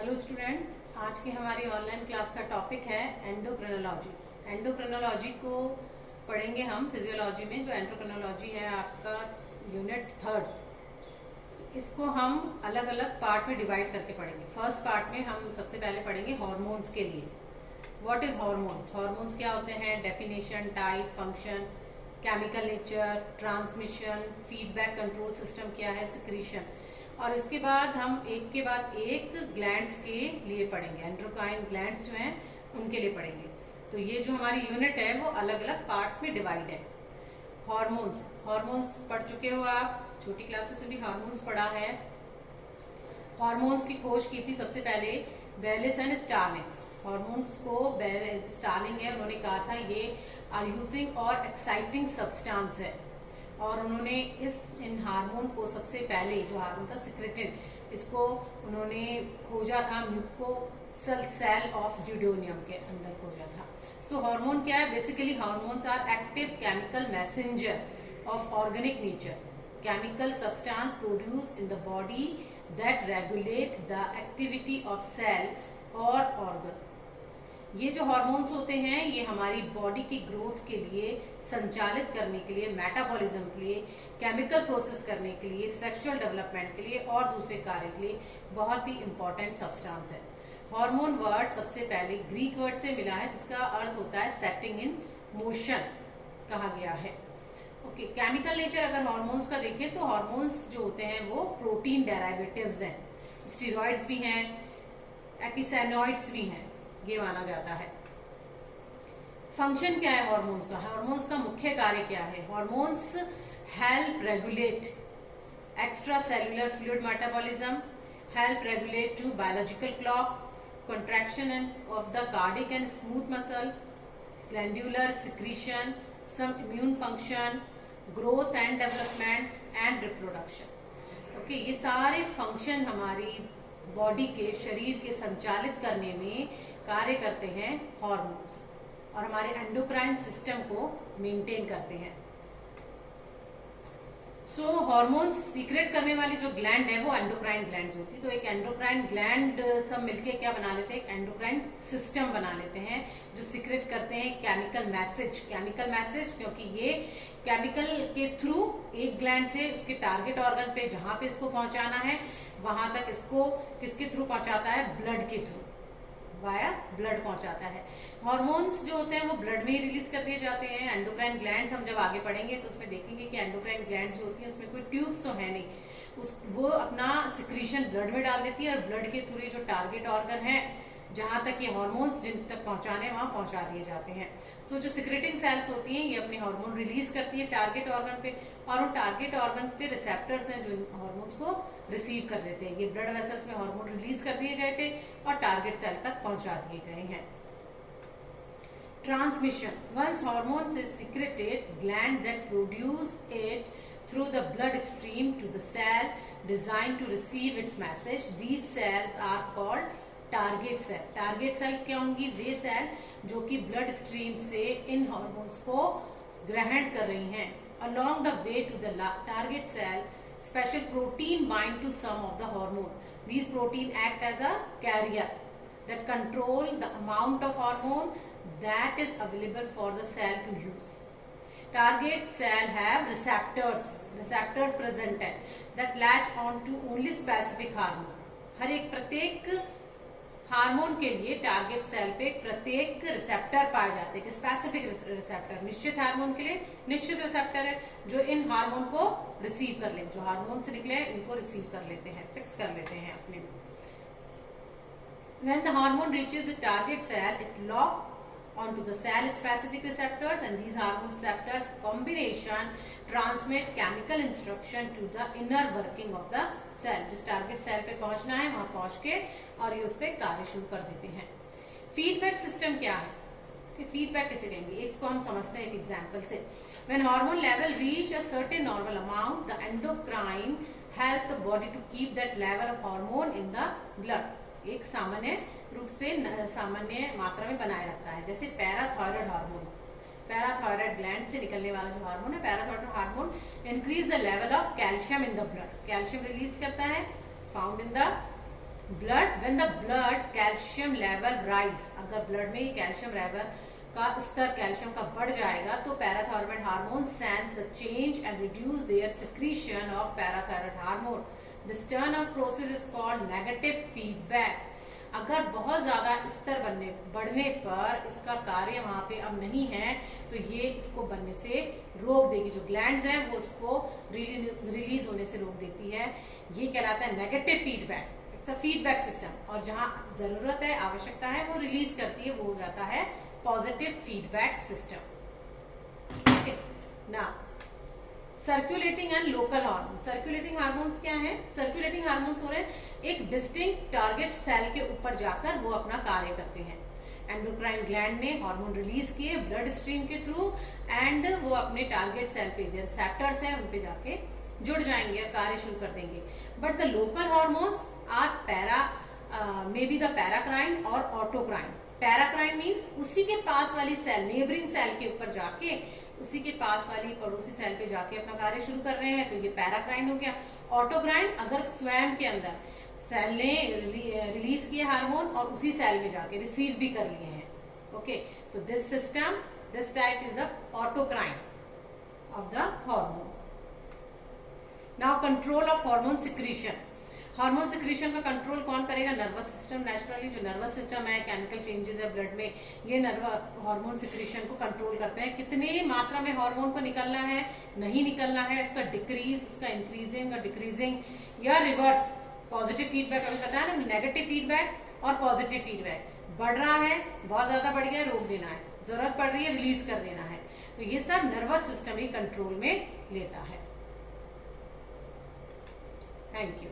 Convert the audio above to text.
Hello student, आज की हमारी ऑनलाइन क्लास का टॉपिक है एंडोक्रिनोलॉजी। एंडोक्रिनोलॉजी को पढ़ेंगे हम फिजियोलॉजी में। जो एंडोक्रिनोलॉजी है आपका यूनिट 3, इसको हम अलग अलग पार्ट में डिवाइड करके पढ़ेंगे। फर्स्ट पार्ट में हम सबसे पहले पढ़ेंगे हार्मोन्स के लिए। What is hormones? हार्मोन्स क्या होते हैं? Definition, type, function, chemical nature, transmission, feedback control system क्या है, सिक्रीशन। और इसके बाद हम एक के बाद एक ग्लैंड्स के लिए पढ़ेंगे। एंडोक्राइन ग्लैंड्स जो हैं उनके लिए पढ़ेंगे। तो ये जो हमारी यूनिट है वो अलग अलग पार्ट्स में डिवाइड है। हार्मोन्स, हार्मोन्स पढ़ चुके हो आप, छोटी क्लासेस में भी हार्मोन्स पढ़ा है। हार्मोन्स की खोज की थी सबसे पहले बेलिस एंड स्टार्लिंग्स। हार्मोन्स को स्टार्लिंग है, उन्होंने कहा था ये आर यूजिंग और एक्साइटिंग सब्सटेंस है। और उन्होंने इन हार्मोन को सबसे पहले, जो हार्मोन था सिक्रेटिन, इसको उन्होंने खोजा था म्यूकोसल सेल ऑफ ड्यूडेनियम के अंदर खोजा था। सो हार्मोन क्या है? Basically hormones are active chemical messenger of organic nature, chemical substance produce in the body that regulate the activity of cell और ऑर्गन। ये जो हार्मोन्स होते हैं ये हमारी बॉडी की ग्रोथ के लिए, संचालित करने के लिए, मेटाबॉलिज्म के लिए, केमिकल प्रोसेस करने के लिए, सेक्सुअल डेवलपमेंट के लिए और दूसरे कार्य के लिए बहुत ही इंपॉर्टेंट सब्सटेंस है। हार्मोन वर्ड सबसे पहले ग्रीक वर्ड से मिला है जिसका अर्थ होता है सेटिंग इन मोशन कहा गया है। ओके, केमिकल नेचर अगर हार्मोन्स का देखें तो हार्मोन्स जो होते हैं वो प्रोटीन डेरिवेटिव्स हैं, स्टीरॉइड्स भी हैं, एपिसेनॉइड्स भी हैं, ये माना जाता है। फंक्शन क्या है हार्मोन्स का? हार्मोन्स का मुख्य कार्य क्या है? Hormones help regulate extra cellular fluid metabolism, help regulate to biological clock, contraction of the cardiac and smooth muscle, glandular secretion, some immune function, growth and development and reproduction. Okay, ये सारे function हमारी body के, शरीर के संचालित करने में कार्य करते हैं हार्मोन्स, और हमारे एंडोक्राइन सिस्टम को मेंटेन करते हैं। सो हार्मोन्स सीक्रेट करने वाली जो ग्लैंड है वो एंडोक्राइन ग्लैंड होती है। तो एक एंडोक्राइन ग्लैंड सब मिलके क्या बना लेते हैं? एक एंडोक्राइन सिस्टम बना लेते हैं जो सीक्रेट करते हैं केमिकल मैसेज। केमिकल मैसेज क्योंकि ये केमिकल के थ्रू एक ग्लैंड से उसके टारगेट ऑर्गन पे जहां पे इसको पहुंचाना है वहां तक इसको किसके थ्रू पहुंचाता है? ब्लड के थ्रू, वाया ब्लड पहुंचाता है। हार्मोन्स जो होते हैं वो ब्लड में ही रिलीज कर दिए जाते हैं। एंडोक्राइन ग्लैंड्स हम जब आगे पढ़ेंगे तो उसमें देखेंगे कि एंडोक्राइन ग्लैंड्स जो होती हैं उसमें कोई ट्यूब्स तो है नहीं, वो अपना सिक्रीशन ब्लड में डाल देती है और ब्लड के थ्रू जो टारगेट ऑर्गन है जहां तक ये हार्मोन्स जिन तक पहुंचाने वहां पहुंचा दिए जाते हैं। सो जो सिक्रेटिंग सेल्स होती हैं ये अपने हार्मोन रिलीज करती है टारगेट ऑर्गन पे, और उन टारगेट ऑर्गन पे रिसेप्टर्स हैं जो इन हार्मोन्स को रिसीव कर लेते हैं। ये ब्लड वेसल्स में हार्मोन रिलीज कर दिए गए थे और टारगेट सेल तक पहुंचा दिए गए हैं। Transmission, once hormones is secreted, gland that produce it through the blood stream to the cell designed to receive its message. These cells are called target cell. Target cell क्या होंगी? वे cell जो कि blood stream से इन hormones को ग्रहण कर रही हैं। Along the way to the target cell special protein bind to some of the hormone. These protein act as a carrier that control the amount of hormone that is available for the cell to use. Target cell have receptors present है that latch on to only specific hormone. हर एक प्रत्येक hormone के लिए target cell पे प्रत्येक receptor पाए जाते हैं। स्पेसिफिक रिसेप्टर, निश्चित हार्मोन के लिए निश्चित रिसेप्टर है जो इन हार्मोन को रिसीव कर लेते, जो हार्मोन से निकले हैं इनको रिसीव कर लेते हैं, फिक्स कर लेते हैं अपने में। When the hormone reaches the target cell, it locks onto the cell specific receptors, and these hormone receptors combination transmit chemical instruction to the inner working of the cell. जिस target cell पे पहुंचना है वहां पहुंच के और ये उस पर कार्य शुरू कर देते हैं। फीडबैक सिस्टम क्या है? फीडबैक कैसे कहेंगे इसको हम समझते हैं एक एग्जांपल से। When hormone level reach a certain normal amount, the endocrine help the body to keep that level of hormone in the blood. एक सामान्य रूप से सामान्य मात्रा में बनाए रखता है। जैसे पैराथायरॉयड हार्मोन, पैराथायरॉयड ग्लैंड से निकलने वाला जो हार्मोन है parathyroid hormone increase the level of calcium in the blood. Calcium release करता है found in the when the blood calcium level rise, अगर ब्लड में कैल्शियम लेवल का स्तर कैल्शियम का बढ़ जाएगा तो parathyroid hormone sense the change and reduce their secretion of parathyroid hormone. This turn off process is called negative feedback. अगर बहुत ज्यादा स्तर बढ़ने पर इसका कार्य वहां पे अब नहीं है तो ये इसको बनने से रोक देगी, जो ग्लैंड्स हैं वो उसको रिलीज होने से रोक देती है। ये कहलाता है negative feedback. It's a feedback system, और जहां जरूरत है, आवश्यकता है, वो रिलीज करती है, वो हो जाता है पॉजिटिव फीडबैक सिस्टम। ना circulating and local hormone. Circulating hormones क्या है? सर्कुलेटिंग हार्मोन्स हो रहे हैं एक डिस्टिंक्ट टारगेट सेल के ऊपर जाकर वो अपना कार्य करते हैं। एंडोक्राइन ग्लैंड ने हार्मोन रिलीज किए ब्लड स्ट्रीम के थ्रू एंड वो अपने टारगेट सेल पे जो रिसेप्टर्स हैं उन पे जाके जुड़ जाएंगे और कार्य शुरू कर देंगे। But the local hormones are may be the paracrine और ऑटोक्राइन। पैराक्राइन मीन्स उसी के पास वाली सेल, नेबरिंग सेल के ऊपर जाके, उसी के पास वाली पड़ोसी सेल पे जाके अपना कार्य शुरू कर रहे हैं, तो ये पैराक्राइन हो गया। ऑटोक्राइन अगर स्वयं के अंदर सेल ने रिलीज किए हार्मोन और उसी सेल में जाके रिसीव भी कर लिए हैं। ओके, तो this system, this type is the autocrine of the hormone. Now control of hormone secretion. Hormone secretion का कंट्रोल कौन करेगा? Nervous system. नेचुरली जो नर्वस सिस्टम है, केमिकल चेंजेस है ब्लड में, ये हार्मोन सिक्रीशन को कंट्रोल करते हैं। कितने मात्रा में हार्मोन को निकलना है, नहीं निकलना है, उसका डिक्रीज, उसका इंक्रीजिंग और डिक्रीजिंग या रिवर्स। पॉजिटिव फीडबैक अभी पता है ना, नेगेटिव फीडबैक और पॉजिटिव फीडबैक। बढ़ रहा है, बहुत ज्यादा बढ़ गया है, रोक देना है, जरूरत पड़ रही है, रिलीज कर देना है। तो ये सब नर्वस सिस्टम ही कंट्रोल में लेता है। Thank you.